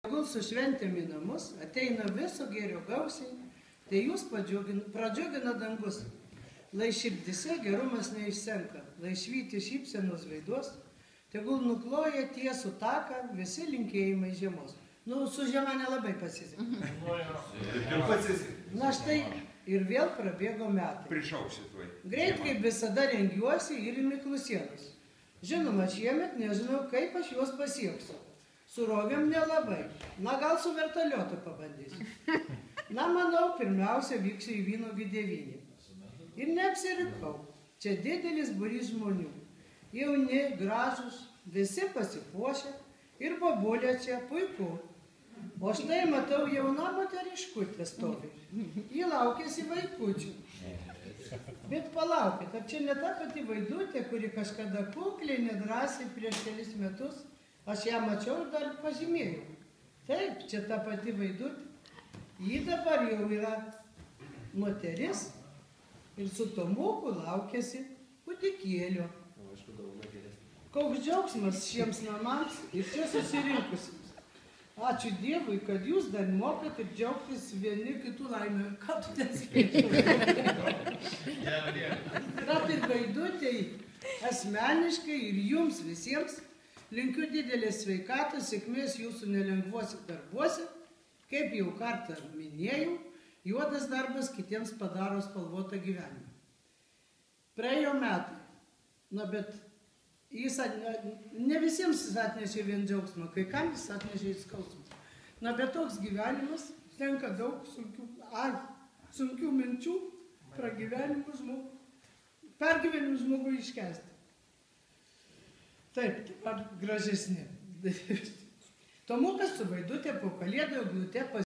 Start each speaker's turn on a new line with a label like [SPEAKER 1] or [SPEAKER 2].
[SPEAKER 1] Tegul su šventėm į namus ateina viso gėrio gausiai, tai jūs pradžiugina dangus. Lai širdise gerumas neišsenka, lai švyti šypsenos veiduos, tegul nukloja tiesų taką visi linkėjimai žiemos. Nu, su žiema nelabai pasisekė. Na štai ir vėl prabėgo metai.
[SPEAKER 2] Prišauksit vai.
[SPEAKER 1] Greit kaip visada rengiuosi ir į Miklusėnus. Žinoma, šiemet nežinau, kaip aš juos pasieksiu. Su rovėm nelabai. Na, gal su vertoliotu pabandysiu. Na, manau, pirmiausia vyksiu į Vynuogių devinį. Ir neapsirikau. Čia didelis būrys žmonių. Jauni, gražūs, visi pasipuošę. Ir bobulė čia puiku. O štai matau jauna moteriškutė stovi. Ji laukėsi vaikučių. Bet palaukit, ar čia ne ta pati Vaidutė, kuri kažkada kukliai, nedrąsiai prieš kelis metus, aš ją mačiau ir dar pažymėjau. Taip, čia ta pati Vaidutė. Ji dabar jau yra moteris ir su Tomuku laukėsi kūdikėlio. Koks džiaugsmas šiems namams ir čia susirinkusiems. Ačiū Dievui, kad jūs dar mokat ir džiaugtis vieni kitų laimę. Ką tu nespėtum? Rat ir Vaidutei asmeniškai ir jums visiems linkiu didelės sveikatos, sėkmės jūsų nelengvuose darbuose. Kaip jau kartą minėjau, juodas darbas kitiems padaro spalvotą gyvenimą. Praėjo metai, na bet jis ne visiems jis atnešė vien džiaugsmą, kai kam jis atnešė skausmą. Na, bet toks gyvenimas tenka daug sunkių minčių pergyvenimų žmogui iškesti. Taip, ar gražesni. Tomukas su Vaidutė po kalėdų eglute